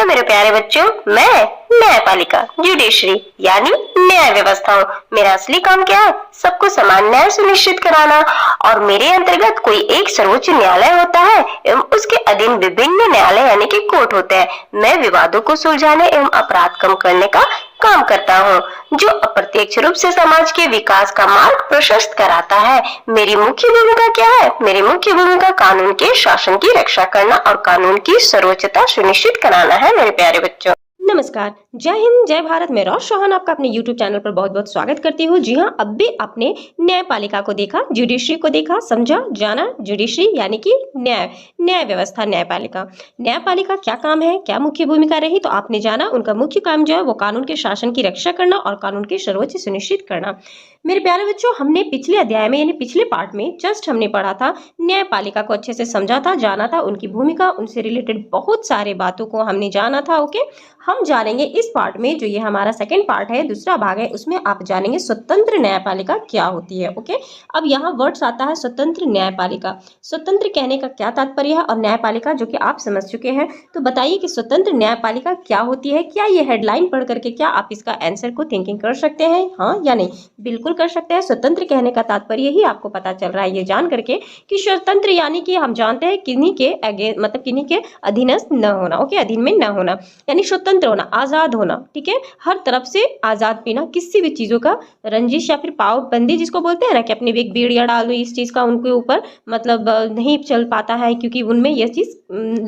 मेरे प्यारे बच्चों, मैं न्यायपालिका जुडिशरी यानी न्याय व्यवस्था हूँ। मेरा असली काम क्या है? सबको समान न्याय सुनिश्चित कराना। और मेरे अंतर्गत कोई एक सर्वोच्च न्यायालय होता है एवं उसके अधीन विभिन्न न्यायालय यानी कि कोर्ट होते हैं। मैं विवादों को सुलझाने एवं अपराध कम करने का काम करता हूँ, जो अप्रत्यक्ष रूप से समाज के विकास का मार्ग प्रशस्त कराता है। मेरी मुख्य भूमिका क्या है? मेरी मुख्य भूमिका कानून के शासन की रक्षा करना और कानून की सर्वोच्चता सुनिश्चित कराना है मेरे प्यारे बच्चों। नमस्कार, जय हिंद, जय भारत। मैं रोश चौहान आपका अपने YouTube चैनल पर बहुत बहुत स्वागत करती हूँ। जी हाँ, अब भी आपने न्यायपालिका को देखा, जुडिशरी को देखा, समझा, जाना। जुडिशरी यानी कि न्याय व्यवस्था, न्यायपालिका। न्यायपालिका क्या काम है, क्या मुख्य भूमिका रही, तो आपने जाना। उनका मुख्य काम जो है वो कानून के शासन की रक्षा करना और कानून की सर्वोच्च सुनिश्चित करना। मेरे प्यारे बच्चों, हमने पिछले अध्याय में यानी पिछले पार्ट में जस्ट हमने पढ़ा था, न्यायपालिका को अच्छे से समझा था, जाना था, उनकी भूमिका, उनसे रिलेटेड बहुत सारे बातों को हमने जाना था। ओके, हम जानेंगे इस पार्ट में, जो ये हमारा सेकंड पार्ट है, दूसरा भाग है, उसमें आप जानेंगे स्वतंत्र न्यायपालिका क्या होती है। ओके, अब यहाँ वर्ड्स आता है स्वतंत्र न्यायपालिका। स्वतंत्र कहने का क्या तात्पर्य है और न्यायपालिका जो कि आप समझ चुके हैं, तो बताइए कि स्वतंत्र न्यायपालिका क्या होती है। क्या ये हेडलाइन पढ़ करके क्या आप इसका आंसर को थिंकिंग कर सकते हैं, हाँ या नहीं? बिल्कुल कर सकते हैं। स्वतंत्र कहने का तात्पर्य ही आपको पता चल रहा है ये जान करके कि स्वतंत्र यानी कि हम जानते हैं किन्हीं के मतलब किन्हीं के अधीनस्थ न होना। ओके, अधीन में न होना यानी स्वतंत्र होना, आजाद होना। ठीक है, हर तरफ से आजाद, बिना किसी भी चीजों का रंजिश या फिर पाबंदी जिसको बोलते हैं ना, कि अपनी एक बेड़िया डाल दो इस चीज का उनके ऊपर, मतलब नहीं चल पाता है क्योंकि उनमें यह चीज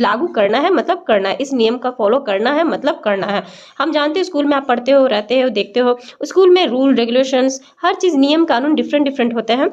लागू करना है, मतलब करना है, इस नियम का फॉलो करना है, मतलब करना है। हम जानते हैं स्कूल में आप पढ़ते हो, रहते हो, देखते हो, स्कूल में रूल रेगुलेशंस, हर चीज, नियम कानून डिफरेंट डिफरेंट होते हैं।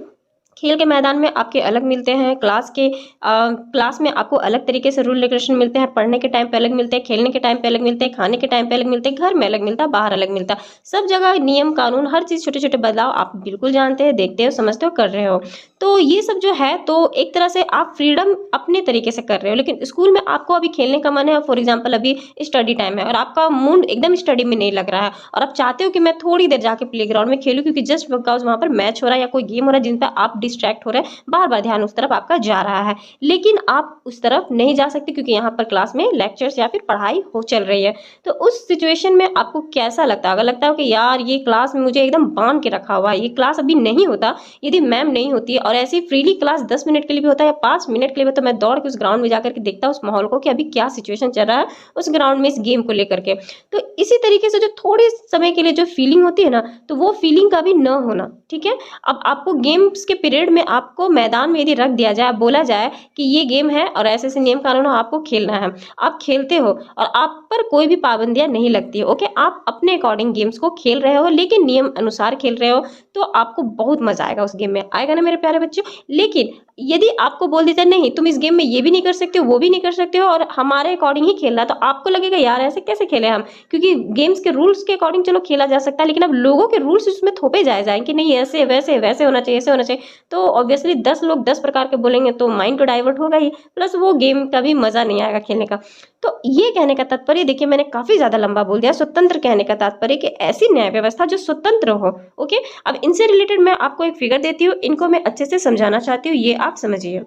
खेल के मैदान में आपके अलग मिलते हैं, क्लास में आपको अलग तरीके से रूल रेगुलेशन मिलते हैं, पढ़ने के टाइम पे अलग मिलते हैं, खेलने के टाइम पे अलग मिलते हैं, खाने के टाइम पे अलग मिलते हैं, घर में अलग मिलता है, बाहर अलग मिलता है। सब जगह नियम कानून, हर चीज़, छोटे छोटे बदलाव आप बिल्कुल जानते हैं, देखते हो, समझते हो, कर रहे हो। तो ये सब जो है, तो एक तरह से आप फ्रीडम अपने तरीके से कर रहे हो। लेकिन स्कूल में आपको अभी खेलने का मन है, फॉर एग्जाम्पल अभी स्टडी टाइम है और आपका मूड एकदम स्टडी में नहीं लग रहा है और आप चाहते हो कि मैं थोड़ी देर जाके प्ले ग्राउंड में खेलूं, क्योंकि जस्ट बिकॉज वहां पर मैच हो रहा है या कोई गेम हो रहा है जिन पर आप डिस्ट्रैक्ट हो रहे हैं, बार बार ध्यान उस तरफ आपका जा रहा है, लेकिन आप उस तरफ नहीं जा सकते क्योंकि यहाँ पर क्लास में लेक्चर्स या फिर पढ़ाई हो चल रही है। तो उस सिचुएशन में आपको कैसा लगता है? अगर लगता है कि यार ये क्लास में मुझे एकदम बांध के रखा हुआ है, ये क्लास अभी नहीं होता, यदि मैम नहीं होती है और ऐसी फ्रीली क्लास 10 मिनट के लिए भी होता है या 5 मिनट के लिए, तो मैं दौड़ के उस ग्राउंड में जाकर के देखता उस माहौल को कि अभी क्या सिचुएशन चल रहा है उस ग्राउंड में इस गेम को लेकर के। तो इसी तरीके से जो थोड़े समय के लिए जो फीलिंग होती है ना, तो वो फीलिंग का भी न होना। ठीक है, अब आपको गेम्स के पीरियड में आपको मैदान में यदि रख दिया जाए, बोला जाए कि ये गेम है और ऐसे ऐसे नियम कानून आपको खेलना है, आप खेलते हो और आप पर कोई भी पाबंदियां नहीं लगती है। ओके, आप अपने अकॉर्डिंग गेम्स को खेल रहे हो, लेकिन नियम अनुसार खेल रहे हो, तो आपको बहुत मजा आएगा उस गेम में, आएगा ना मेरे प्यारे बच्चों? लेकिन यदि आपको बोल देता नहीं, तुम इस गेम में ये भी नहीं कर सकते हो, वो भी नहीं कर सकते हो और हमारे अकॉर्डिंग ही खेलना है, तो आपको लगेगा यार ऐसे कैसे खेले हम, क्योंकि गेम्स के रूल्स के अकॉर्डिंग चलो खेला जा सकता है, लेकिन अब लोगों के रूल्स उसमें थोपे जाएंगे, नहीं ऐसे वैसे वैसे होना चाहिए, ऐसे होना चाहिए, तो ऑब्वियसली 10 लोग 10 प्रकार के बोलेंगे तो माइंड तो डाइवर्ट होगा ही, प्लस वो गेम का भी मजा नहीं आएगा खेलने का। तो ये कहने का तात्पर्य, देखिए मैंने काफी ज्यादा लंबा बोल दिया, स्वतंत्र कहने का तात्पर्य कि ऐसी न्याय व्यवस्था जो स्वतंत्र हो। ओके, अब इनसे रिलेटेड मैं आपको एक फिगर देती हूँ, इनको मैं अच्छे से समझाना चाहती हूँ, ये आप समझिए।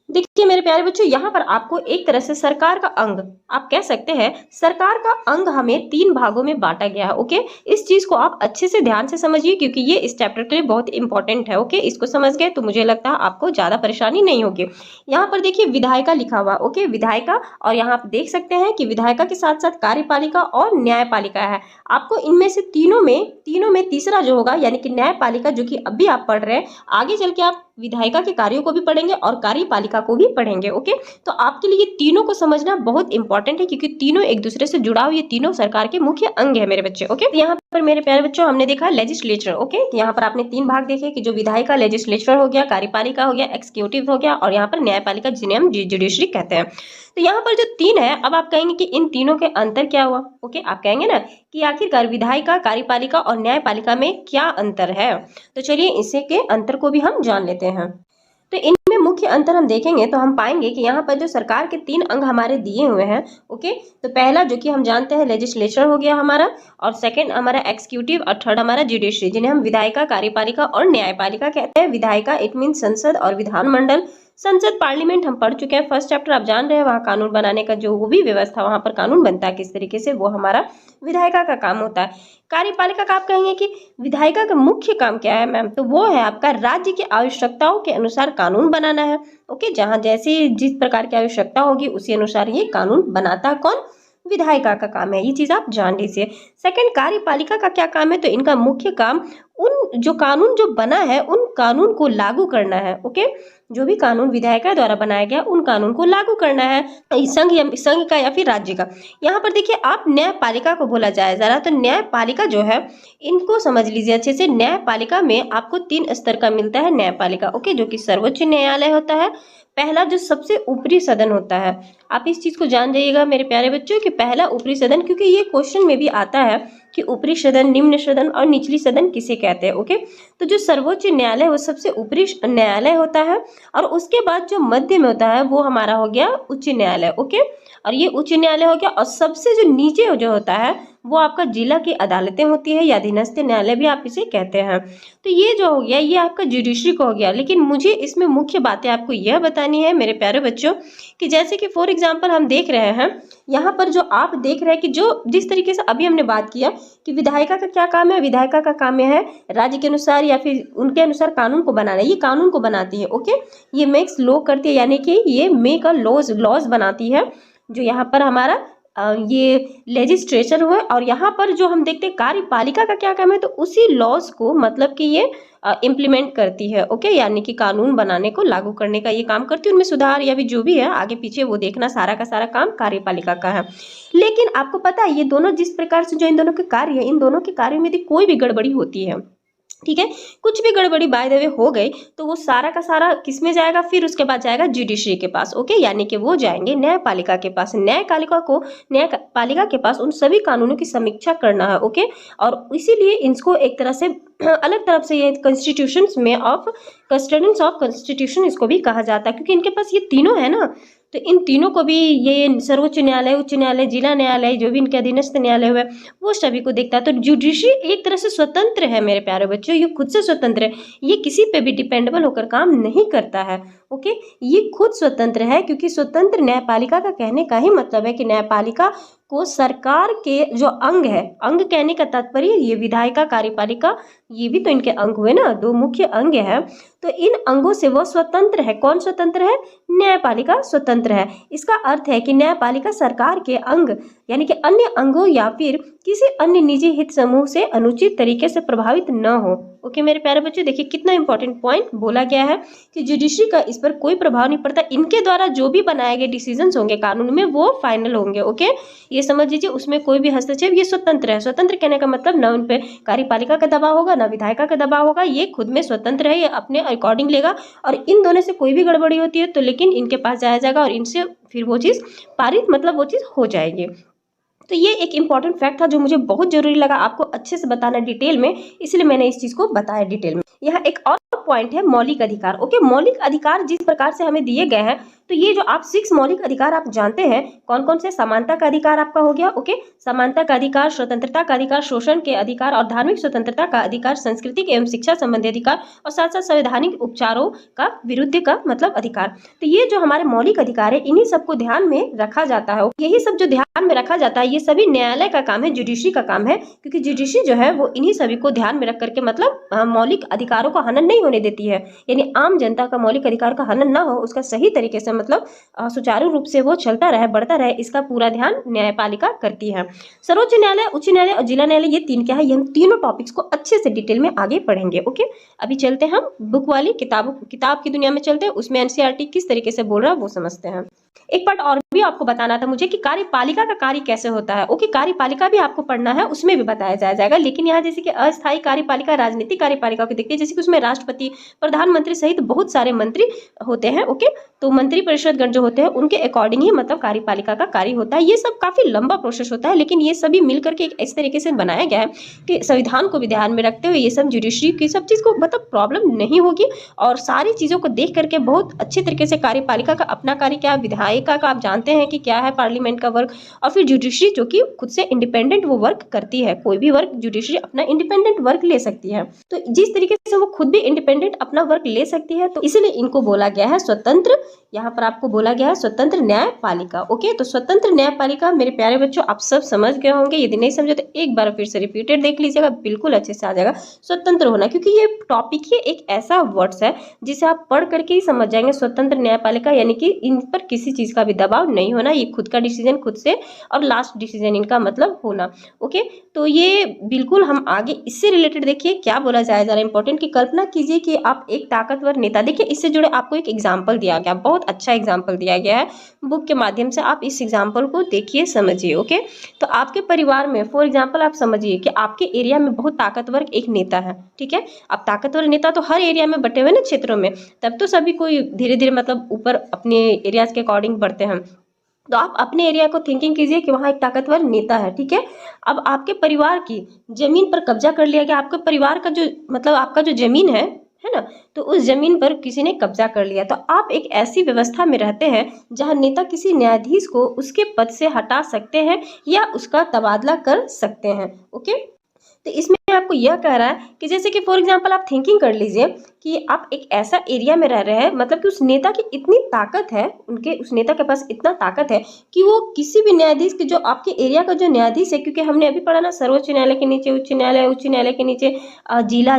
देखिए मेरे प्यारे बच्चों, यहाँ पर आपको एक तरह से सरकार का अंग, आप कह सकते हैं सरकार का अंग हमें 3 भागों में बांटा गया है। ओके, इस चीज को आप अच्छे से ध्यान से समझिए क्योंकि ये इस चैप्टर के लिए बहुत इंपॉर्टेंट है। ओके, इसको समझ गए तो मुझे लगता है आपको ज्यादा परेशानी नहीं होगी। यहाँ पर देखिए विधायिका लिखा हुआ। ओके, विधायिका, और यहाँ आप देख सकते हैं कि विधायिका के साथ साथ कार्यपालिका और न्यायपालिका है। आपको इनमें से तीनों में तीसरा जो होगा यानी कि न्यायपालिका, जो कि अभी आप पढ़ रहे हैं, आगे चल के आप विधायिका के कार्यों को भी पढ़ेंगे और कार्यपालिका को भी पढ़ेंगे। ओके, तो आपके लिए ये तीनों को समझना बहुत इंपॉर्टेंट है क्योंकि तीनों एक दूसरे से जुड़ा हुआ, ये तीनों सरकार के मुख्य अंग है मेरे बच्चे। ओके, तो यहाँ पर मेरे प्यारे बच्चों हमने देखा लेजिस्लेचर। ओके, यहाँ पर आपने 3 भाग देखे कि जो विधायिका, लेजिस्लेचर हो गया, कार्यपालिका हो गया, एक्सिक्यूटिव हो गया, और यहाँ पर न्यायपालिका जिन्हें हम जुडिशरी कहते हैं। तो यहाँ पर जो 3 है, अब आप कहेंगे कि इन तीनों के अंतर क्या हुआ। ओके, आप कहेंगे ना कि आखिरकार विधायिका, कार्यपालिका और न्यायपालिका में क्या अंतर है, तो चलिए इसी के अंतर को भी हम जान लेते हैं। तो इनमें मुख्य अंतर हम देखेंगे तो हम पाएंगे कि यहाँ पर जो सरकार के 3 अंग हमारे दिए हुए हैं। ओके, तो पहला जो कि हम जानते हैं लेजिस्लेचर हो गया हमारा, और सेकंड हमारा एक्सिक्यूटिव, और थर्ड हमारा जुडिशरी, जिन्हें हम विधायिका, कार्यपालिका और न्यायपालिका कहते हैं। विधायिका इट मीन संसद और विधानमंडल, संसद पार्लियामेंट हम पढ़ चुके हैं, फर्स्ट चैप्टर आप जान रहे हैं, वहाँ कानून बनाने का जो भी व्यवस्था वहाँ पर कानून बनता है किस तरीके से, वो हमारा विधायिका का काम होता है। कार्यपालिका का आप कहेंगे कि विधायिका का मुख्य काम क्या है मैम, तो वो है आपका राज्य की आवश्यकताओं के अनुसार कानून बनाना है। ओके, जहाँ जैसे जिस प्रकार की आवश्यकता होगी उसी अनुसार ये कानून बनाता है कौन, विधायिका का काम है, ये चीज आप जान लीजिए। सेकंड, कार्यपालिका का क्या काम है, तो इनका मुख्य काम उन जो कानून जो बना है उन कानून को लागू करना है। ओके, जो भी कानून विधायिका द्वारा बनाया गया उन कानून को लागू करना है, संघ का या फिर राज्य का। यहाँ पर देखिए आप न्यायपालिका को बोला जाए जरा, तो न्यायपालिका जो है इनको समझ लीजिए अच्छे से। न्यायपालिका में आपको 3 स्तर का मिलता है न्यायपालिका। ओके, जो कि सर्वोच्च न्यायालय होता है, पहला जो सबसे ऊपरी सदन होता है, आप इस चीज को जान जाइएगा मेरे प्यारे बच्चों कि पहला ऊपरी सदन, क्योंकि ये क्वेश्चन में भी आता है कि ऊपरी सदन, निम्न सदन और निचली सदन किसे कहते हैं। ओके, तो जो सर्वोच्च न्यायालय वो सबसे ऊपरी न्यायालय होता है, और उसके बाद जो मध्य में होता है वो हमारा हो गया उच्च न्यायालय। ओके, और ये उच्च न्यायालय हो गया, और सबसे जो नीचे जो होता है वो आपका जिला की अदालतें होती है या अधीनस्थ न्यायालय भी आप इसे कहते हैं। तो ये जो हो गया ये आपका जुडिशरी का हो गया। लेकिन मुझे इसमें मुख्य बातें आपको यह बतानी है मेरे प्यारे बच्चों कि जैसे कि फॉर एग्जांपल हम देख रहे हैं यहाँ पर जो आप देख रहे हैं कि जो जिस तरीके से अभी हमने बात किया कि विधायिका का क्या काम है, विधायिका का काम है राज्य के अनुसार या फिर उनके अनुसार कानून को बनाना, ये कानून को बनाती है। ओके, ये मेक्स लॉ करती है, यानी कि ये मेक अ लॉज बनाती है, जो यहाँ पर हमारा ये लेजिस्लेचर हुआ। और यहाँ पर जो हम देखते हैं कार्यपालिका का क्या काम है, तो उसी लॉज को मतलब कि ये इम्प्लीमेंट करती है। ओके, यानी कि कानून बनाने को लागू करने का ये काम करती है, उनमें सुधार या भी जो भी है आगे पीछे वो देखना सारा का सारा काम कार्यपालिका का है। लेकिन आपको पता है ये दोनों जिस प्रकार से जो इन दोनों के कार्य है, इन दोनों के कार्य में यदि कोई भी गड़बड़ी होती है, ठीक है, कुछ भी गड़बड़ी बाय द वे हो गई तो वो सारा का सारा किस में जाएगा, फिर उसके बाद जाएगा जुडिशरी के पास। ओके, यानी कि वो जाएंगे न्यायपालिका के पास। न्यायपालिका के पास उन सभी कानूनों की समीक्षा करना है। ओके, और इसीलिए इनको एक तरह से अलग तरफ से ये कॉन्स्टिट्यूशंस में ऑफ कस्टडियंस ऑफ कॉन्स्टिट्यूशन इसको भी कहा जाता है, क्योंकि इनके पास ये तीनों है ना, तो इन तीनों को भी ये सर्वोच्च न्यायालय, उच्च न्यायालय, जिला न्यायालय, जो भी इनके अधीनस्थ न्यायालय हुए वो सभी को देखता है। तो जुडिशरी एक तरह से स्वतंत्र है मेरे प्यारे बच्चों, ये खुद से स्वतंत्र है, ये किसी पे भी डिपेंडेबल होकर काम नहीं करता है। ओके, ये खुद स्वतंत्र है, क्योंकि स्वतंत्र न्यायपालिका का कहने का ही मतलब है कि न्यायपालिका को सरकार के जो अंग है, अंग कहने का तात्पर्य ये विधायिका, कार्यपालिका, ये भी तो इनके अंग हुए ना, 2 मुख्य अंग है, तो इन अंगों से वो स्वतंत्र है। कौन स्वतंत्र है? न्यायपालिका स्वतंत्र है। इसका अर्थ है कि न्यायपालिका सरकार के अंग यानी कि अन्य अंगों या फिर किसी अन्य निजी हित समूह से अनुचित तरीके से प्रभावित न हो। ओके मेरे प्यारे बच्चों, देखिए कितना इंपॉर्टेंट पॉइंट बोला गया है कि जुडिशरी का इस पर कोई प्रभाव नहीं पड़ता, इनके द्वारा जो भी बनाए गए डिसीजंस होंगे कानून में वो फाइनल होंगे। ओके, ये समझ लीजिए, उसमें कोई भी हस्तक्षेप, ये स्वतंत्र है। स्वतंत्र कहने का मतलब ना उन पे कार्यपालिका का दबाव होगा ना विधायिका का दबाव होगा, ये खुद में स्वतंत्र है, ये अपने अकॉर्डिंग लेगा। और इन दोनों से कोई भी गड़बड़ी होती है तो लेकिन इनके पास जाया जाएगा और इनसे फिर वो चीज़ पारित मतलब वो चीज़ हो जाएगी। तो ये एक इंपॉर्टेंट फैक्ट था जो मुझे बहुत जरूरी लगा आपको अच्छे से बताना डिटेल में, इसलिए मैंने इस चीज को बताया डिटेल में। यहाँ एक और पॉइंट है मौलिक अधिकार। ओके, मौलिक अधिकार जिस प्रकार से हमें दिए गए हैं, तो ये जो आप 6 मौलिक अधिकार आप जानते हैं कौन कौन से? समानता का अधिकार आपका हो गया। ओके, समानता का अधिकार, स्वतंत्रता का अधिकार, शोषण के अधिकार और धार्मिक स्वतंत्रता का अधिकार, सांस्कृतिक एवं शिक्षा संबंधी अधिकार और साथ साथ संवैधानिक उपचारों का विरुद्ध का मतलब अधिकार। तो ये जो हमारे मौलिक अधिकार है इन्हीं सबको ध्यान में रखा जाता है। यही सब जो ध्यान में रखा जाता है ये सभी न्यायालय का काम है, जुडिशरी का काम है, क्योंकि जुडिशरी जो है वो इन्हीं सभी को ध्यान में रख करके मतलब मौलिक अधिकारों का हनन नहीं होने देती है, यानी आम जनता का मौलिक अधिकार का हनन ना हो, उसका सही तरीके से मतलब सुचारू रूप से वो चलता रहे, बढ़ता रहे, इसका पूरा ध्यान न्यायपालिका करती है। सर्वोच्च न्यायालय, उच्च न्यायालय और जिला न्यायालय ये 3 क्या है, ये हम तीनों टॉपिक्स को अच्छे से डिटेल में आगे पढ़ेंगे। ओके, अभी चलते हैं हम बुक वाली किताब की दुनिया में चलते हैं, उसमें एनसीईआरटी किस तरीके से बोल रहा है वो समझते हैं। एक पार्ट और भी आपको बताना था मुझे कि कार्यपालिका का कार्य कैसे होता है। ओके, कार्यपालिका भी आपको पढ़ना है, उसमें भी बताया जाएगा। लेकिन यहाँ जैसे कि अस्थायी कार्यपालिका, राजनीतिक कार्यपालिका को देखते हैं, जैसे कि उसमें राष्ट्रपति, प्रधानमंत्री सहित बहुत सारे मंत्री होते हैं। ओके, तो मंत्री परिषद गण जो होते हैं उनके अकॉर्डिंग ही मतलब कार्यपालिका का कार्य होता है। ये सब काफी लंबा प्रोसेस होता है, लेकिन ये सभी मिलकर के इस तरीके से बनाया गया है कि संविधान को भी ध्यान में रखते हुए ये सब जुडिशरी की सब चीज को मतलब प्रॉब्लम नहीं होगी और सारी चीजों को देख करके बहुत अच्छे तरीके से कार्यपालिका का अपना कार्य क्या है, विधायिका का आप जानते हैं कि क्या है पार्लियामेंट का वर्क, और फिर जुडिशरी जो कि खुद से इंडिपेंडेंट वो वर्क करती है। कोई भी वर्क जुडिशरी अपना इंडिपेंडेंट वर्क ले सकती है। तो जिस तरीके से वो खुद भी इंडिपेंडेंट अपना वर्क ले सकती है, तो इसीलिए इनको बोला गया है स्वतंत्र। यहाँ पर आपको बोला गया है स्वतंत्र न्यायपालिका। ओके, तो स्वतंत्र न्यायपालिका मेरे प्यारे बच्चों आप सब समझ गए होंगे। यदि नहीं समझे तो एक बार फिर से रिपीटेड देख लीजिएगा, बिल्कुल अच्छे से आ जाएगा। स्वतंत्र होना, क्योंकि ये टॉपिक ही एक ऐसा वर्ड्स है जिसे आप पढ़ करके ही समझ जाएंगे। स्वतंत्र न्यायपालिका यानी कि इन पर किसी चीज का भी दबाव नहीं होना, ये खुद का डिसीजन खुद से, और लास्ट डिसीजन इनका मतलब होना। ओके, तो ये बिल्कुल हम आगे इससे रिलेटेड देखिए क्या बोला जाए जरा इंपॉर्टेंट, की कल्पना कीजिए कि आप एक ताकतवर नेता, देखिए इससे जुड़े आपको एक एग्जाम्पल दिया गया, बहुत अच्छा एग्जाम्पल दिया गया है बुक के माध्यम से। आप इस एग्जाम्पल को देखिए, समझिए। ओके, तो आपके परिवार में फॉर एग्जाम्पल आप समझिए कि आपके एरिया में बहुत ताकतवर एक नेता है, ठीक है। अब ताकतवर नेता तो हर एरिया में बटे हुए ना क्षेत्रों में, तब तो सभी कोई धीरे धीरे मतलब ऊपर अपने एरियाज के अकॉर्डिंग बढ़ते हैं। तो आप अपने एरिया को थिंकिंग कीजिए कि वहाँ एक ताकतवर नेता है, ठीक है। अब आपके परिवार की जमीन पर कब्जा कर लिया गया, आपके परिवार का जो मतलब आपका जो जमीन है ना, तो उस जमीन पर किसी ने कब्जा कर लिया। तो आप एक ऐसी व्यवस्था में रहते हैं जहां नेता किसी न्यायाधीश को उसके पद से हटा सकते हैं या उसका तबादला कर सकते हैं। ओके, तो इसमें आपको यह कह रहा है कि जैसे कि फॉर एग्जांपल आप थिंकिंग कर लीजिए कि आप एक ऐसा एरिया में रह रहे हैं, मतलब कि उस नेता की इतनी ताकत है, उनके उस नेता के पास इतना ताकत है कि वो किसी भी न्यायाधीश के, जो आपके एरिया का जो न्यायाधीश है, क्योंकि हमने अभी पढ़ा ना सर्वोच्च न्यायालय के नीचे उच्च न्यायालय के नीचे जिला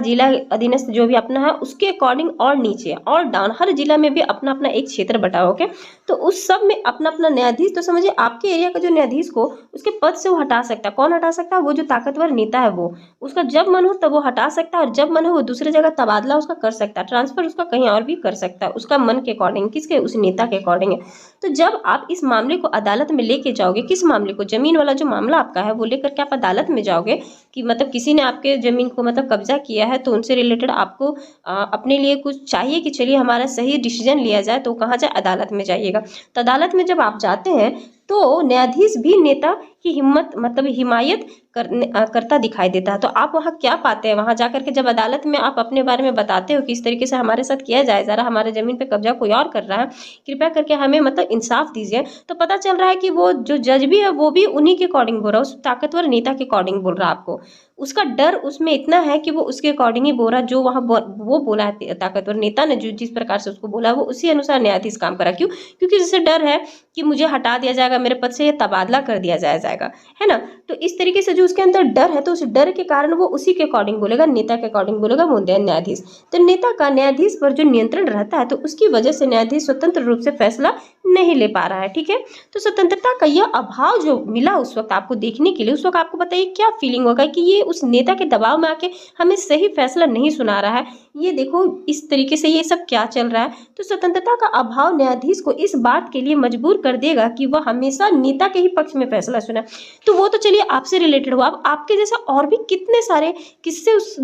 अधीनस्थ जो भी अपना है उसके अकॉर्डिंग, और नीचे और डाउन, हर जिला में भी अपना अपना एक क्षेत्र बटा। ओके, तो उस सब में अपना अपना न्यायाधीश, तो समझिए आपके एरिया का जो न्यायाधीश को उसके पद से वो हटा सकता है। कौन हटा सकता है? वो जो ताकतवर नेता है, वो उसका जब मन हो तब वो हटा सकता है, और जब मन हो वो दूसरी जगह तबादला उसका कर सकता है, ट्रांसफर उसका कहीं और भी कर सकता है, उसका मन के अकॉर्डिंग, किसके? उस नेता के अकॉर्डिंग है। तो जब आप इस मामले को अदालत में लेके जाओगे, किस मामले को? जमीन वाला जो मामला आपका है वो लेकर के आप अदालत में जाओगे कि मतलब किसी ने आपके जमीन को मतलब कब्जा किया है, तो उनसे रिलेटेड आपको अपने लिए कुछ चाहिए कि चलिए हमारा सही डिसीजन लिया जाए, तो कहाँ जाए? अदालत में जाइएगा। तो अदालत में जब आप जाते हैं तो न्यायाधीश भी नेता की हिम्मत मतलब हिमायत करता दिखाई देता है। तो आप वहाँ क्या पाते हैं? वहाँ जाकर के जब अदालत में आप अपने बारे में बताते हो कि इस तरीके से हमारे साथ किया जाए, ज़रा हमारे ज़मीन पे कब्जा कोई और कर रहा है, कृपया करके हमें मतलब इंसाफ दीजिए, तो पता चल रहा है कि वो जो जज भी है वो भी उन्हीं के अकॉर्डिंग बोल रहा है, उस ताकतवर नेता के अकॉर्डिंग बोल रहा है। आपको उसका डर उसमें इतना है कि वो उसके अकॉर्डिंग ही बोल रहा है, जो वहाँ वो बोला है ताकतवर नेता ने, जो जिस प्रकार से उसको बोला वो उसी अनुसार न्यायाधीश काम करा। क्यों? क्योंकि जैसे डर है कि मुझे हटा दिया जाएगा मेरे पद से, ये तबादला कर दिया जाएगा, है ना। तो इस तरीके से जो उसके अंदर डर है, तो उस डर के कारण वो उसी के अकॉर्डिंग बोलेगा, नेता के अकॉर्डिंग बोलेगा, वो न्यायाधीश। तो नेता का न्यायाधीश पर जो नियंत्रण रहता है, तो उसकी वजह से न्यायाधीश स्वतंत्र रूप से फैसला नहीं ले पा रहा है, ठीक है। तो स्वतंत्रता का यह अभाव जो मिला उस वक्त आपको देखने के लिए, उस वक्त आपको बताइए क्या फीलिंग होगा कि ये उस नेता के दबाव में आके हमें सही फैसला नहीं सुना रहा है। ये देखो इस तरीके से ये सब क्या चल रहा है। तो स्वतंत्रता का अभाव न्यायाधीश को इस बात के लिए मजबूर कर देगा कि वह हमेशा नेता के ही पक्ष में फैसला सुना। तो वो तो चलिए आपसे रिलेटेड हुआ, अब आपके जैसा और भी कितने सारे किस्से उस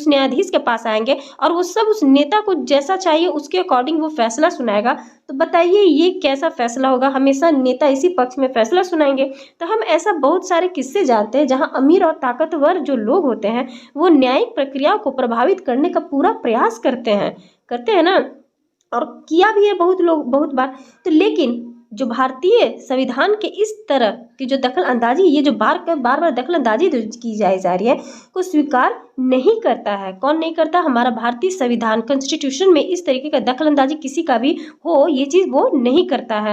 न्यायाधीश के पास आएंगे, और वो सब उस नेता को जैसा चाहिए उसके अकॉर्डिंग वो फैसला सुनाएगा। तो बताइए ये कैसा फैसला होगा? हमेशा नेता इसी पक्ष में फैसला सुनाएंगे। तो हम ऐसा बहुत सारे किस्से जानते हैं जहां अमीर और ताकतवर जो लोग होते हैं वो न्यायिक प्रक्रिया को प्रभावित करने का पूरा प्रयास करते हैं ना, और किया भी है बहुत लोग बहुत बार। तो लेकिन जो भारतीय संविधान के इस तरह की जो दखल अंदाजी, ये जो बार बार दखल अंदाजी की जा रही है, को स्वीकार नहीं करता है। कौन नहीं करता? हमारा भारतीय संविधान कॉन्स्टिट्यूशन में इस तरीके का दखल अंदाजी किसी का भी हो, ये चीज़ वो नहीं करता है।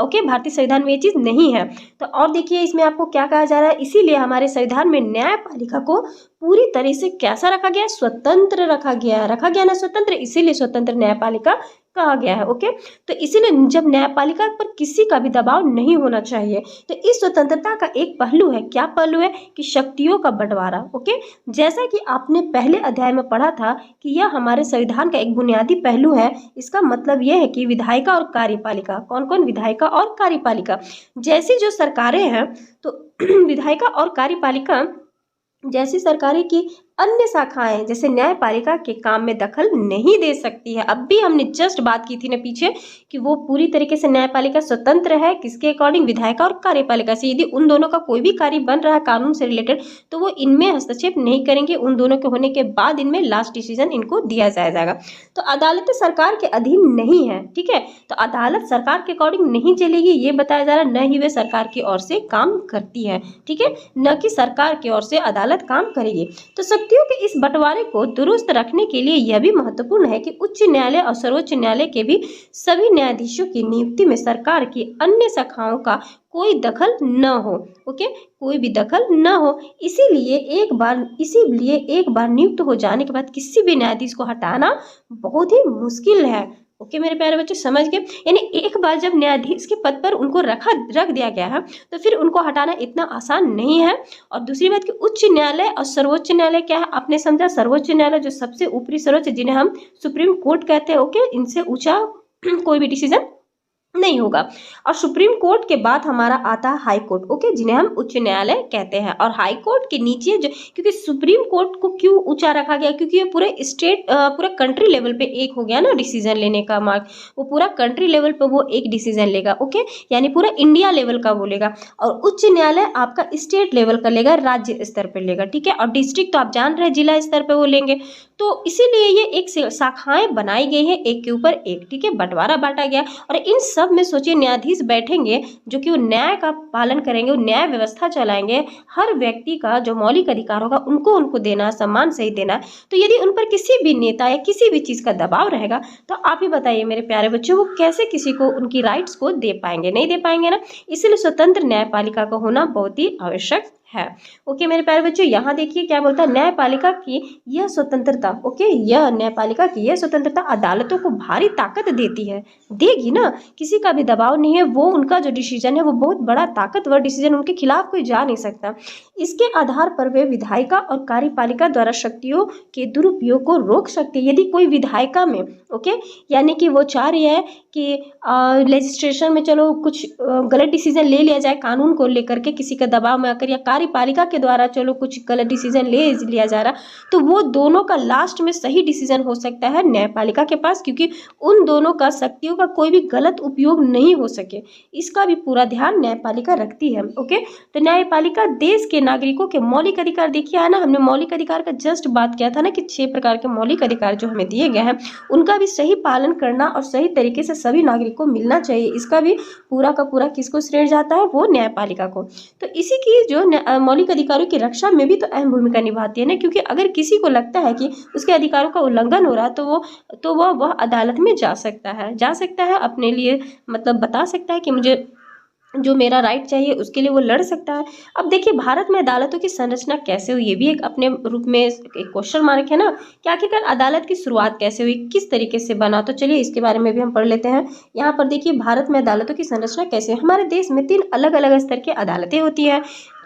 ओके, भारतीय संविधान में ये चीज़ नहीं है। तो और देखिए इसमें आपको क्या कहा जा रहा है, इसीलिए हमारे संविधान में न्यायपालिका को पूरी तरह से कैसा रखा गया? स्वतंत्र रखा गया ना, स्वतंत्र, इसीलिए स्वतंत्र न्यायपालिका कहा गया है। ओके, तो इसीलिए जब न्यायपालिका पर किसी का भी दबाव नहीं होना चाहिए। तो इस स्वतंत्रता का एक पहलू है, क्या पहलू है? कि शक्तियों का बंटवारा। ओके, जैसा कि आपने पहले अध्याय में पढ़ा था कि यह हमारे संविधान का एक बुनियादी पहलू है। इसका मतलब यह है कि विधायिका और कार्यपालिका, कौन कौन? विधायिका और कार्यपालिका जैसी जो सरकारें हैं, तो विधायिका और कार्यपालिका जैसी सरकारें की अन्य शाखाएं जैसे न्यायपालिका के काम में दखल नहीं दे सकती है। अब भी हमने जस्ट बात की थी ना पीछे कि वो पूरी तरीके से न्यायपालिका स्वतंत्र है, किसके अकॉर्डिंग, विधायिका और कार्यपालिका से। यदि उन दोनों का कोई भी कार्य बन रहा है कानून से रिलेटेड तो वो इनमें हस्तक्षेप नहीं करेंगे, उन दोनों के होने के बाद इनमें लास्ट डिसीजन इनको दिया जाएगा। तो अदालतें सरकार के अधीन नहीं है, ठीक है, तो अदालत सरकार के अकॉर्डिंग नहीं चलेगी ये बताया जा रहा, न ही वे सरकार की ओर से काम करती है, ठीक है, न कि सरकार की ओर से अदालत काम करेगी। तो शक्तियों के इस बंटवारे को दुरुस्त रखने के लिए यह भी महत्वपूर्ण है कि उच्च न्यायालय और सर्वोच्च न्यायालय के भी सभी न्यायाधीशों की नियुक्ति में सरकार की अन्य शाखाओं का कोई दखल न हो। ओके, कोई भी दखल न हो। इसीलिए एक बार नियुक्त हो जाने के बाद किसी भी न्यायाधीश को हटाना बहुत ही मुश्किल है। ओके मेरे प्यारे बच्चों, समझ गए? यानी एक बार जब न्यायाधीश के पद पर उनको रख दिया गया है तो फिर उनको हटाना इतना आसान नहीं है। और दूसरी बात कि उच्च न्यायालय और सर्वोच्च न्यायालय क्या है, आपने समझा? सर्वोच्च न्यायालय जो सबसे ऊपरी सर्वोच्च, जिन्हें हम सुप्रीम कोर्ट कहते हैं, ओके, इनसे ऊंचा कोई भी डिसीजन नहीं होगा। और सुप्रीम कोर्ट के बाद हमारा आता है हाई कोर्ट, ओके, जिन्हें हम उच्च न्यायालय कहते हैं। और हाई कोर्ट के नीचे जो, क्योंकि सुप्रीम कोर्ट को क्यों ऊंचा रखा गया, क्योंकि ये पूरे कंट्री लेवल पे एक हो गया ना डिसीजन लेने का मार्ग, वो पूरा कंट्री लेवल पे वो एक डिसीजन लेगा, ओके, यानी पूरा इंडिया लेवल का बोलेगा। और उच्च न्यायालय आपका स्टेट लेवल का लेगा, राज्य स्तर पर लेगा, ठीक है। और डिस्ट्रिक्ट तो आप जान रहे हैं जिला स्तर पर वो लेंगे। तो इसीलिए ये एक शाखाएं बनाई गई है, एक के ऊपर एक, ठीक है, बंटवारा बांटा गया। और इन सब में सोचिए न्यायाधीश बैठेंगे जो कि वो न्याय का पालन करेंगे, वो न्याय व्यवस्था चलाएंगे, हर व्यक्ति का जो मौलिक अधिकार होगा उनको देना, सम्मान सही देना। तो यदि उन पर किसी भी नेता या किसी भी चीज़ का दबाव रहेगा तो आप ही बताइए मेरे प्यारे बच्चों, वो कैसे किसी को उनकी राइट्स को दे पाएंगे? नहीं दे पाएंगे ना। इसलिए स्वतंत्र न्यायपालिका का होना बहुत ही आवश्यक है। ओके मेरे प्यारे बच्चों, यहाँ देखिए क्या बोलता है, न्यायपालिका की यह स्वतंत्रता, ओके, यह न्यायपालिका की यह स्वतंत्रता अदालतों को भारी ताकत देती है, देगी ना, किसी का भी दबाव नहीं है, वो उनका जो डिसीजन है वो बहुत बड़ा ताकतवर डिसीजन, उनके खिलाफ कोई जा नहीं सकता। इसके आधार पर वे विधायिका और कार्यपालिका द्वारा शक्तियों के दुरुपयोग को रोक सकते हैं। यदि कोई विधायिका में, ओके, यानी कि वो चाह रही है कि लेजिस्लेशन में चलो कुछ गलत डिसीजन ले लिया जाए कानून को लेकर के, किसी का दबाव में आकर, या कार्यपालिका के द्वारा चलो कुछ गलत डिसीजन ले लिया जा रहा, तो वो दोनों का लास्ट में सही डिसीजन हो सकता है न्यायपालिका के पास, क्योंकि उन दोनों का शक्तियों का कोई भी गलत उपयोग नहीं हो सके, इसका भी पूरा ध्यान न्यायपालिका रखती है। ओके, तो न्यायपालिका देश के नागरिकों के मौलिक अधिकार, देखिए है ना, हमने मौलिक अधिकार का जस्ट बात किया था ना कि 6 प्रकार के मौलिक अधिकार जो हमें दिए गए हैं उनका भी सही पालन करना और सही तरीके से सभी नागरिकों को मिलना चाहिए, इसका भी पूरा का पूरा किसको श्रेय जाता है? वो न्यायपालिका को। तो इसी की जो मौलिक अधिकारों की रक्षा में भी तो अहम भूमिका निभाती है ना, क्योंकि अगर किसी को लगता है कि उसके अधिकारों का उल्लंघन हो रहा है तो वह अदालत में जा सकता है, अपने लिए मतलब बता सकता है कि मुझे जो मेरा राइट चाहिए उसके लिए वो लड़ सकता है। अब देखिए भारत में अदालतों की संरचना कैसे हुई, ये भी एक अपने रूप में एक क्वेश्चन मार्क है ना, कि आखिरकार अदालत की शुरुआत कैसे हुई, किस तरीके से बना, तो चलिए इसके बारे में भी हम पढ़ लेते हैं। यहाँ पर देखिए भारत में अदालतों की संरचना कैसे है। हमारे देश में 3 अलग अलग स्तर की अदालतें होती है,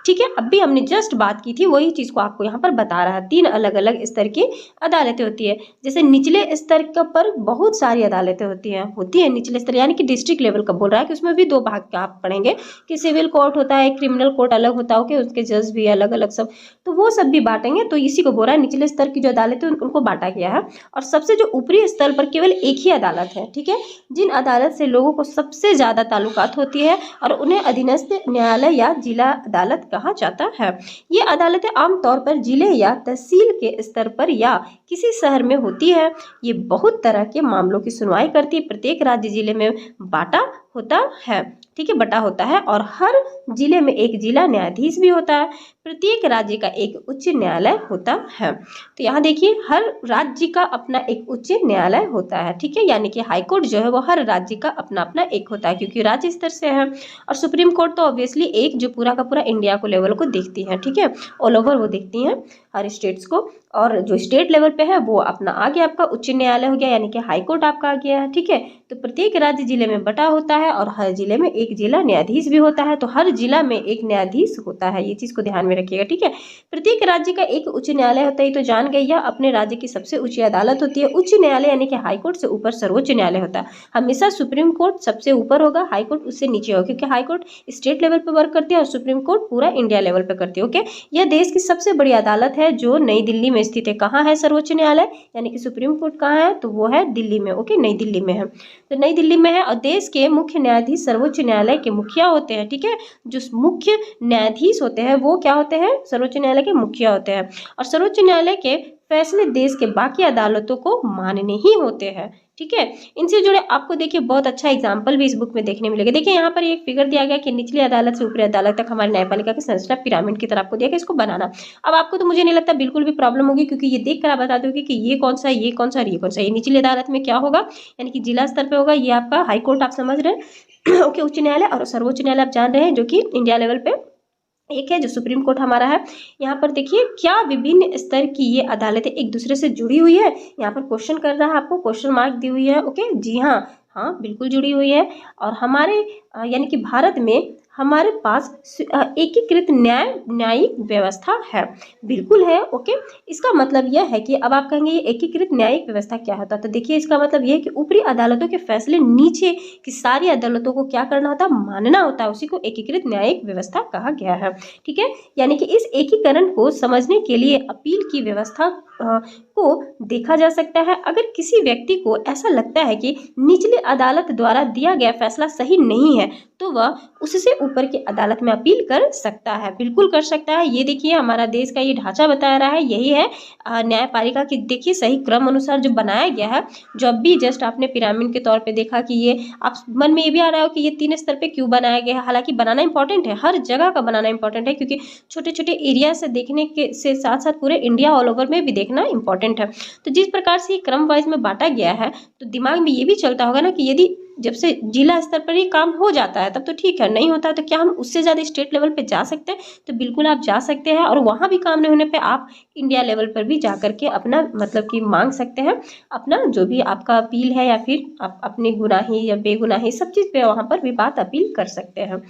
ठीक है, अब भी हमने जस्ट बात की थी, वही चीज़ को आपको यहाँ पर बता रहा है। 3 अलग अलग स्तर की अदालतें होती है। जैसे निचले स्तर पर बहुत सारी अदालतें होती हैं निचले स्तर, यानी कि डिस्ट्रिक्ट लेवल का बोल रहा है कि उसमें भी 2 भाग का आप पढ़ेंगे कि सिविल कोर्ट होता है, क्रिमिनल कोर्ट अलग होता है, ओके, उसके जज भी अलग अलग सब, तो वो सब भी बांटेंगे। तो इसी को बोल रहा है निचले स्तर की जो अदालतें उनको बांटा गया है। और सबसे जो ऊपरी स्तर पर केवल एक ही अदालत है, ठीक है, जिन अदालत से लोगों को सबसे ज़्यादा ताल्लुकात होती है और उन्हें अधीनस्थ न्यायालय या जिला अदालत कहा जाता है। ये अदालतें आमतौर पर जिले या तहसील के स्तर पर या किसी शहर में होती है। ये बहुत तरह के मामलों की सुनवाई करती है। प्रत्येक राज्य जिले में बांटा होता है, ठीक है, बटा होता है, और हर जिले में एक जिला न्यायाधीश भी होता है। प्रत्येक राज्य का एक उच्च न्यायालय होता है। तो यहाँ देखिए हर राज्य का अपना एक उच्च न्यायालय होता है, ठीक है, यानी कि हाई कोर्ट जो है वो हर राज्य का अपना अपना एक होता है, क्योंकि राज्य स्तर से है। और सुप्रीम कोर्ट तो ऑब्वियसली एक जो पूरा का पूरा इंडिया को लेवल को देखती है, ठीक है, ऑल ओवर वो देखती हैं हर स्टेट्स को। और जो स्टेट लेवल पे है वो अपना आ गया आपका उच्च न्यायालय हो गया, यानी कि हाई कोर्ट आपका आ गया है, ठीक है। तो प्रत्येक राज्य जिले में बटा होता है और हर जिले में एक जिला न्यायाधीश भी होता है। तो हर जिला में एक न्यायाधीश होता है, ये चीज को ध्यान में रखिएगा, ठीक है। प्रत्येक राज्य का एक उच्च न्यायालय होता है, तो जान गई, या अपने राज्य की सबसे ऊंची अदालत होती है। उच्च न्यायालय यानी कि हाई कोर्ट से ऊपर सर्वोच्च न्यायालय होता है। हमेशा सुप्रीम कोर्ट सबसे ऊपर होगा, हाई कोर्ट उससे नीचे होगा, क्योंकि हाई कोर्ट स्टेट लेवल पे वर्क करती है और सुप्रीम कोर्ट पूरा इंडिया लेवल पे करती है। ओके, यह देश की सबसे बड़ी अदालत है जो नई दिल्ली में स्थित है। कहाँ है सर्वोच्च न्यायालय यानी कि सुप्रीम कोर्ट कहाँ है, तो वो है दिल्ली में। ओके, नई दिल्ली में है, तो नई दिल्ली में है। और देश के मुख्य न्यायाधीश सर्वोच्च न्यायालय के मुखिया होते हैं, ठीक है। जो मुख्य न्यायाधीश होते हैं वो क्या होते हैं, सर्वोच्च न्यायालय के मुखिया होते हैं। और सर्वोच्च न्यायालय के फैसले देश के बाकी अदालतों को मानने ही होते हैं, ठीक है। इनसे जुड़े आपको देखिए बहुत अच्छा एग्जाम्पल भी इस बुक में देखने मिलेगा। देखिए यहाँ पर एक फिगर दिया गया कि निचली अदालत से ऊपरी अदालत तक हमारी न्यायपालिका की संरचना पिरामिड की तरह आपको दिया गया, इसको बनाना। अब आपको तो मुझे नहीं लगता बिल्कुल भी प्रॉब्लम होगी, क्योंकि ये देख कर आप बता दोगे कि ये कौन सा, ये कौन सा, ये कौन सा। ये निचली अदालत में क्या होगा, यानी कि जिला स्तर पर होगा, ये आपका हाई कोर्ट आप समझ रहे हैं। ओके, उच्च न्यायालय और सर्वोच्च न्यायालय आप जान रहे हैं, जो कि इंडिया लेवल पे एक है, जो सुप्रीम कोर्ट हमारा है। यहाँ पर देखिए क्या विभिन्न स्तर की ये अदालतें एक दूसरे से जुड़ी हुई है। यहाँ पर क्वेश्चन कर रहा है, आपको क्वेश्चन मार्क दी हुई है। ओके, जी हाँ, हाँ बिल्कुल जुड़ी हुई है। और हमारे यानी कि भारत में हमारे पास एकीकृत न्यायिक व्यवस्था है, बिल्कुल है। ओके, इसका मतलब यह है कि अब आप कहेंगे ये एकीकृत न्यायिक व्यवस्था क्या होता है, तो देखिए इसका मतलब यह है कि ऊपरी अदालतों के फैसले नीचे की सारी अदालतों को क्या करना होता है, मानना होता है। उसी को एकीकृत न्यायिक व्यवस्था कहा गया है, ठीक है। यानी कि इस एकीकरण को समझने के लिए अपील की व्यवस्था को देखा जा सकता है। अगर किसी व्यक्ति को ऐसा लगता है कि निचली अदालत द्वारा दिया गया फैसला सही नहीं है, तो वह उससे ऊपर की अदालत में अपील कर सकता है, बिल्कुल कर सकता है। ये देखिए हमारा देश का ये ढांचा बता रहा है, यही है न्यायपालिका की। देखिए सही क्रम अनुसार जो बनाया गया है, जो अब भी जस्ट आपने पिरामिड के तौर पे देखा कि ये आप मन में ये भी आ रहा हो कि ये 3 स्तर पे क्यों बनाया गया है। हालांकि बनाना इंपॉर्टेंट है, हर जगह का बनाना इंपॉर्टेंट है, क्योंकि छोटे छोटे एरिया से देखने के से साथ साथ पूरे इंडिया ऑल ओवर में भी देखना इंपॉर्टेंट है। तो जिस प्रकार से ये क्रम वाइज में बांटा गया है, तो दिमाग में ये भी चलता होगा ना कि यदि जब से जिला स्तर पर ही काम हो जाता है तब तो ठीक है, नहीं होता है तो क्या हम उससे ज़्यादा स्टेट लेवल पे जा सकते हैं, तो बिल्कुल आप जा सकते हैं। और वहाँ भी काम नहीं होने पे आप इंडिया लेवल पर भी जा करके अपना मतलब कि मांग सकते हैं, अपना जो भी आपका अपील है, या फिर आप अपनी गुनाही या बेगुनाही सब चीज़ पे वहाँ पर भी बात अपील कर सकते हैं।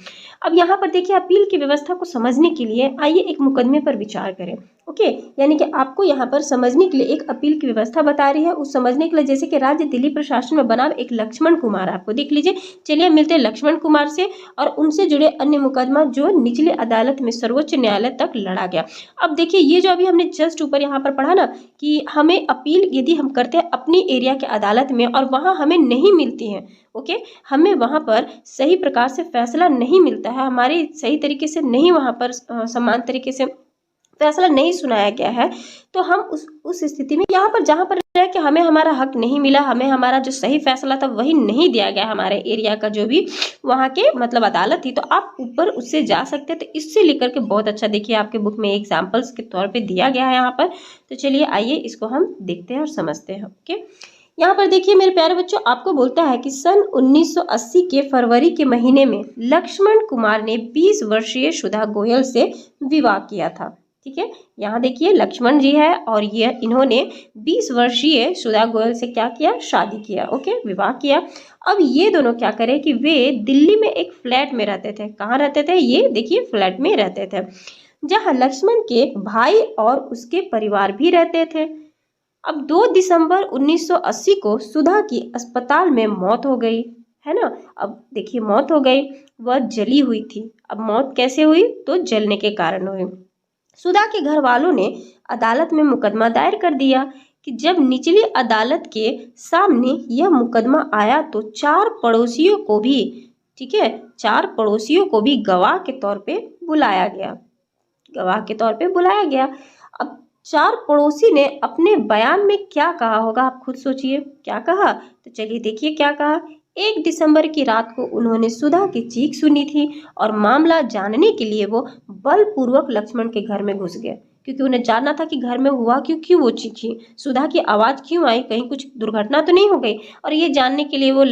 अब यहाँ पर देखिए अपील की व्यवस्था को समझने के लिए आइए एक मुकदमे पर विचार करें। ओके, यानी कि आपको यहाँ पर समझने के लिए एक अपील की व्यवस्था बता रही है। उस समझने के लिए जैसे कि राज्य दिल्ली प्रशासन में बना एक लक्ष्मण कुमार, आपको देख लीजिए। चलिए मिलते हैं लक्ष्मण कुमार से और उनसे जुड़े अन्य मुकदमा जो निचले अदालत में सर्वोच्च न्यायालय तक लड़ा गया। अब देखिए ये जो अभी हमने जस्ट ऊपर यहाँ पर पढ़ा ना कि हमें अपील यदि हम करते हैं अपनी एरिया के अदालत में और वहाँ हमें नहीं मिलती है, ओके, हमें वहाँ पर सही प्रकार से फैसला नहीं मिलता है, हमारे सही तरीके से नहीं वहाँ पर समान तरीके से फैसला नहीं सुनाया गया है, तो हम उस स्थिति में यहाँ पर जहाँ पर है कि हमें हमारा हक नहीं मिला, हमें हमारा जो सही फैसला था वही नहीं दिया गया हमारे एरिया का जो भी वहाँ के मतलब अदालत थी, तो आप ऊपर उससे जा सकते हैं। तो इससे लेकर के बहुत अच्छा देखिए आपके बुक में एग्जाम्पल्स के तौर पे दिया गया है यहाँ पर। तो चलिए आइए इसको हम देखते हैं और समझते हैं। ओके, यहाँ पर देखिए मेरे प्यारे बच्चों, आपको बोलता है कि सन 1980 के फरवरी के महीने में लक्ष्मण कुमार ने 20 वर्षीय सुधा गोयल से विवाह किया था। ठीक है, यहाँ देखिए लक्ष्मण जी है और ये इन्होंने 20 वर्षीय सुधा गोयल से क्या किया, शादी किया। ओके, विवाह किया। अब ये दोनों क्या करें कि वे दिल्ली में एक फ्लैट में रहते थे। कहाँ रहते थे, ये देखिए फ्लैट में रहते थे, जहाँ लक्ष्मण के भाई और उसके परिवार भी रहते थे। अब 2 दिसंबर 1980 को सुधा की अस्पताल में मौत हो गई, है ना। अब देखिए मौत हो गई, वह जली हुई थी। अब मौत कैसे हुई, तो जलने के कारण हुई। सुधा के घर वालों ने अदालत में मुकदमा दायर कर दिया कि जब निचली अदालत के सामने यह मुकदमा आया तो 4 पड़ोसियों को भी, ठीक है, 4 पड़ोसियों को भी गवाह के तौर पे बुलाया गया, गवाह के तौर पे बुलाया गया। अब 4 पड़ोसी ने अपने बयान में क्या कहा होगा, आप खुद सोचिए क्या कहा। तो चलिए देखिए क्या कहा। 1 दिसंबर की रात को उन्होंने सुधा की चीख सुनी थी और मामला जानने के लिए वो बलपूर्वक लक्ष्मण के घर में घुस गए, क्योंकि उन्हें जानना था कि घर में हुआ क्यों वो चीखी, सुधा की आवाज़ क्यों आई, कहीं कुछ दुर्घटना तो नहीं हो गई। और ये जानने के लिए वो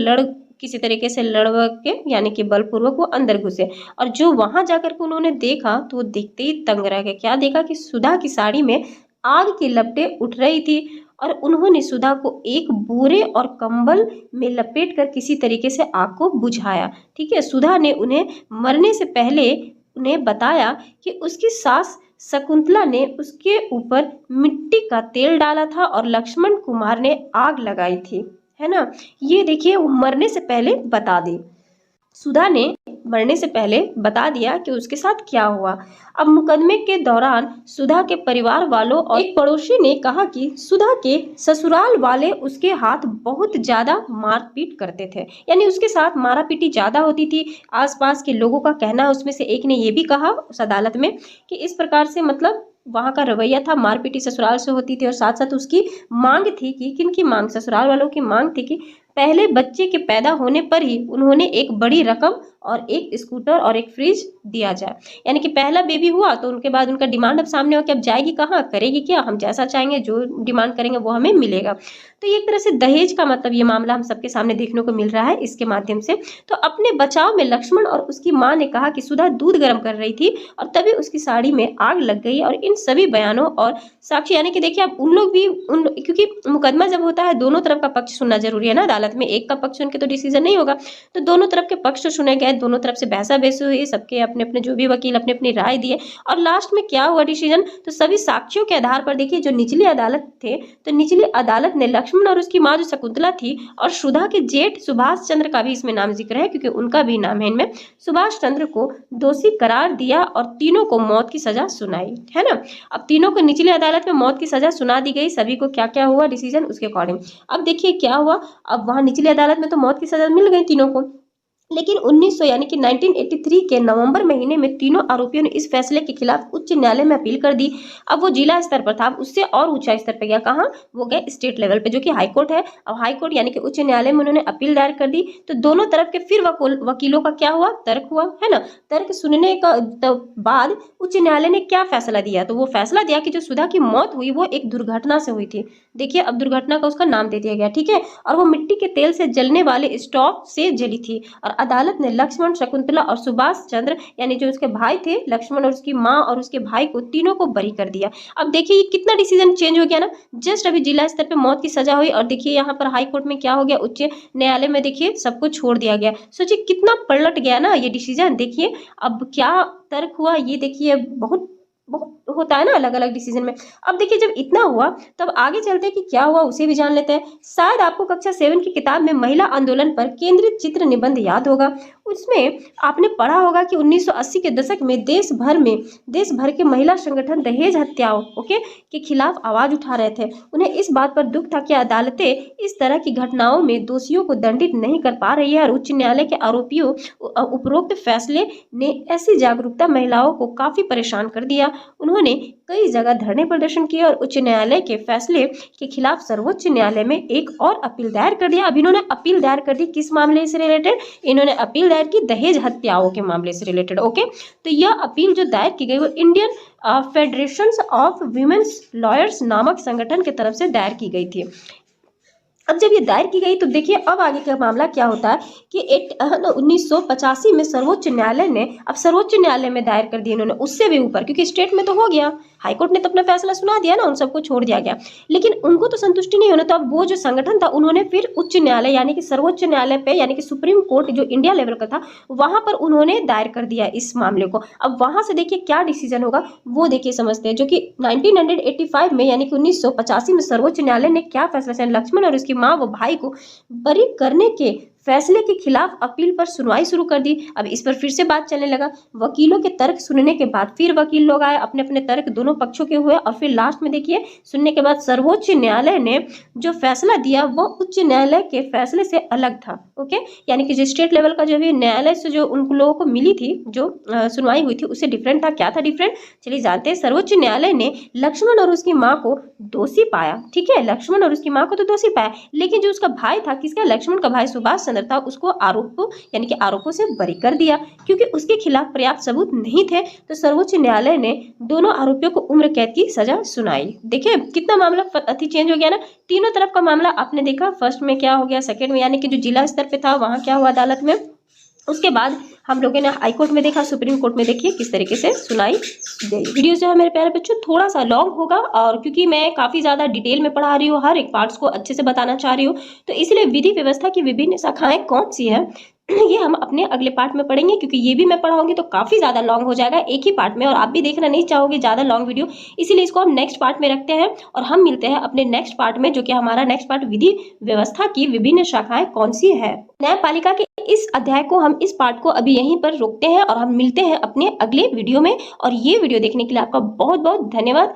किसी तरीके से लड़ के यानी कि बलपूर्वक वो अंदर घुसे। और जो वहां जाकर के उन्होंने देखा तो वो देखते ही तंग रह गए। क्या देखा कि सुधा की साड़ी में आग की लपटें उठ रही थी और उन्होंने सुधा को एक बोरे और कंबल में लपेटकर किसी तरीके से आग को बुझाया। ठीक है, सुधा ने उन्हें मरने से पहले उन्हें बताया कि उसकी सास शकुंतला ने उसके ऊपर मिट्टी का तेल डाला था और लक्ष्मण कुमार ने आग लगाई थी, है ना। ये देखिए, वो मरने से पहले बता दी, सुधा ने मरने से पहले बता दिया कि उसके साथ क्या हुआ। अब मुकदमे के दौरान सुधा के परिवार वालों और एक पड़ोसी ने कहा कि सुधा के ससुराल वाले उसके हाथ बहुत ज्यादा मारपीट करते थे, यानी उसके साथ मारापीटी ज्यादा होती थी। आसपास के लोगों का कहना, उसमें से एक ने ये भी कहा उस अदालत में कि इस प्रकार से मतलब वहां का रवैया था, मारपीटी ससुराल से होती थी। और साथ साथ उसकी मांग थी कि किनकी मांग, ससुराल वालों की मांग थी कि पहले बच्चे के पैदा होने पर ही उन्होंने एक बड़ी रकम और एक स्कूटर और एक फ्रिज दिया जाए। यानी कि पहला बेबी हुआ तो उनके बाद उनका डिमांड अब सामने हो कि अब जाएगी कहाँ, करेगी क्या, हम जैसा चाहेंगे जो डिमांड करेंगे वो हमें मिलेगा। तो एक तरह से दहेज का मतलब ये मामला हम सबके सामने देखने को मिल रहा है इसके माध्यम से। तो अपने बचाव में लक्ष्मण और उसकी माँ ने कहा कि सुधा दूध गर्म कर रही थी और तभी उसकी साड़ी में आग लग गई। और इन सभी बयानों और साक्षी, यानी कि देखिए अब उन लोग भी क्योंकि मुकदमा जब होता है दोनों तरफ का पक्ष सुनना जरूरी है ना, अदालत में एक का पक्ष सुन के तो डिसीजन नहीं होगा। तो दोनों तरफ के पक्ष तो सुने गए, दोनों तरफ से बहसा बहसी हुई, सबके अपने अपने जो भी वकील अपने अपनी राय दिए और लास्ट में क्या हुआ डिसीजन। तो सभी साक्ष्यों के आधार पर देखिए, जो निचली अदालत थे तो निचली अदालत ने लक्ष्मण और उसकी माँ जो शकुंतला थी और सुधा के जेठ सुभाष चंद्र का भी इसमें नाम जिक्र है क्योंकि उनका भी नाम है इनमें, सुभाष चंद्र को दोषी करार दिया और तीनों को मौत की सजा सुनाई, है ना। अब तीनों को निचली अदालत में मौत की सजा सुना दी गई। सभी को क्या क्या हुआ डिसीजन उसके अकॉर्डिंग। अब देखिए क्या हुआ, अब वहां निचली अदालत में तो मौत की सजा मिल गई तीनों को, लेकिन 1900 यानी कि 1983 के नवंबर महीने में तीनों आरोपियों ने इस फैसले के खिलाफ उच्च न्यायालय में अपील कर दी। अब वो जिला स्तर पर था, उससे और ऊंचा स्तर पर गया, कहाँ, वो गए स्टेट लेवल पे जो कि हाई कोर्ट है। अब हाई कोर्ट यानी कि उच्च न्यायालय में उन्होंने अपील दायर कर दी। तो दोनों तरफ के फिर वकीलों का क्या हुआ, तर्क हुआ, है ना। तर्क सुनने का बाद उच्च न्यायालय ने क्या फैसला दिया, तो वो फैसला दिया कि जो सुधा की मौत हुई वो एक दुर्घटना से हुई थी। देखिए अब दुर्घटना का उसका नाम दे दिया गया, ठीक है, और वो मिट्टी के तेल से जलने वाले स्टोव से जली थी। और अदालत ने लक्ष्मण, शकुंतला और सुभाष चंद्र यानी जो उसके भाई थे, लक्ष्मण और उसकी माँ और उसके भाई को, तीनों को बरी कर दिया। अब देखिए कितना डिसीजन चेंज हो गया ना, जस्ट अभी जिला स्तर पे मौत की सजा हुई और देखिए यहाँ पर हाई कोर्ट में क्या हो गया, उच्च न्यायालय में देखिए सबको छोड़ दिया गया। सोचिए कितना पलट गया ना ये डिसीजन। देखिए अब क्या तर्क हुआ, ये देखिए बहुत बहुत होता है ना अलग अलग डिसीजन में। अब देखिए जब इतना हुआ तब आगे चलते कि क्या हुआ उसे भी जान लेते हैं। शायद आपको कक्षा 7 की किताब में महिला आंदोलन पर केंद्रित चित्र निबंध याद होगा। उसमें आपने पढ़ा होगा कि 1980 के दशक में देश भर के महिला संगठन दहेज हत्याओं के खिलाफ आवाज उठा रहे थे। उन्हें इस बात पर दुख था कि अदालतें इस तरह की घटनाओं में दोषियों को दंडित नहीं कर पा रही है और उच्च न्यायालय के आरोपियों उपरोक्त फैसले ने ऐसी जागरूकता महिलाओं को काफी परेशान कर दिया। उन्होंने कई जगह धरने प्रदर्शन किए और उच्च न्यायालय के फैसले के खिलाफ सर्वोच्च न्यायालय में एक और अपील दायर कर दिया। अब इन्होंने अपील दायर कर दी किस मामले से रिलेटेड, इन्होंने अपील दायर की दहेज हत्याओं के मामले से रिलेटेड। ओके, तो यह अपील जो दायर की गई वो Indian Federation of Women's Lawyers नामक संगठन की तरफ से दायर की गई थी। अब जब ये दायर की गई तो देखिए अब आगे का मामला क्या होता है कि 1985 में सर्वोच्च न्यायालय ने, अब सर्वोच्च न्यायालय में दायर कर दी इन्होंने, उससे भी ऊपर, क्योंकि स्टेट में तो हो गया, हाईकोर्ट ने तो अपना फैसला सुना दिया ना, उन सबको छोड़ दिया गया, लेकिन उनको तो संतुष्टि नहीं होना। तो अब वो जो संगठन था उन्होंने फिर उच्च न्यायालय यानी कि सर्वोच्च न्यायालय पे यानी कि सुप्रीम कोर्ट जो इंडिया लेवल का था वहां पर उन्होंने दायर कर दिया इस मामले को। अब वहां से देखिए क्या डिसीजन होगा वो देखिए समझते हैं, जो कि 1985 में यानी कि 1985 में सर्वोच्च न्यायालय ने क्या फैसला, लक्ष्मण और उसकी माँ व भाई को बरी करने के फैसले के खिलाफ अपील पर सुनवाई शुरू कर दी। अब इस पर फिर से बात चलने लगा। वकीलों के तर्क सुनने के बाद फिर वकील लोग आए, अपने अपने तर्क दोनों पक्षों के हुए और फिर लास्ट में देखिए सुनने के बाद सर्वोच्च न्यायालय ने जो फैसला दिया वो उच्च न्यायालय के फैसले से अलग था। ओके, यानी कि जो स्टेट लेवल का जो भी न्यायालय से जो उन लोगों को मिली थी जो सुनवाई हुई थी उससे डिफरेंट था। क्या था डिफरेंट, चलिए जानते हैं। सर्वोच्च न्यायालय ने लक्ष्मण और उसकी माँ को दोषी पाया, ठीक है, लक्ष्मण और उसकी माँ को तो दोषी पाया, लेकिन जो उसका भाई था, किसका, लक्ष्मण का भाई सुभाष था, उसको आरोप यानी कि आरोपों से बरी कर दिया क्योंकि उसके खिलाफ पर्याप्त सबूत नहीं थे। तो सर्वोच्च न्यायालय ने दोनों आरोपियों को उम्र कैद की सजा सुनाई। देखिए कितना मामला अति चेंज हो गया ना, तीनों तरफ का मामला आपने देखा। फर्स्ट में क्या हो गया, सेकंड में यानी कि जो जिला स्तर पे था वहां क्या हुआ अदालत में, उसके बाद हम लोगों ने हाई कोर्ट में देखा, सुप्रीम कोर्ट में देखिए किस तरीके से सुनाई गई। वीडियो जो है मेरे प्यारे बच्चों थोड़ा सा लॉन्ग होगा, और क्योंकि मैं काफ़ी ज़्यादा डिटेल में पढ़ा रही हूँ, हर एक पार्ट्स को अच्छे से बताना चाह रही हूँ, तो इसलिए विधि व्यवस्था की विभिन्न शाखाएं कौन सी है ये हम अपने अगले पार्ट में पढ़ेंगे, क्योंकि ये भी मैं पढ़ाऊंगी तो काफ़ी ज़्यादा लॉन्ग हो जाएगा एक ही पार्ट में, और आप भी देखना नहीं चाहोगे ज़्यादा लॉन्ग वीडियो, इसीलिए इसको हम नेक्स्ट पार्ट में रखते हैं। और हम मिलते हैं अपने नेक्स्ट पार्ट में, जो कि हमारा नेक्स्ट पार्ट विधि व्यवस्था की विभिन्न शाखाएं कौन सी है। न्यायपालिका के इस अध्याय को, हम इस पार्ट को अभी यहीं पर रोकते हैं और हम मिलते हैं अपने अगले वीडियो में। और ये वीडियो देखने के लिए आपका बहुत बहुत धन्यवाद।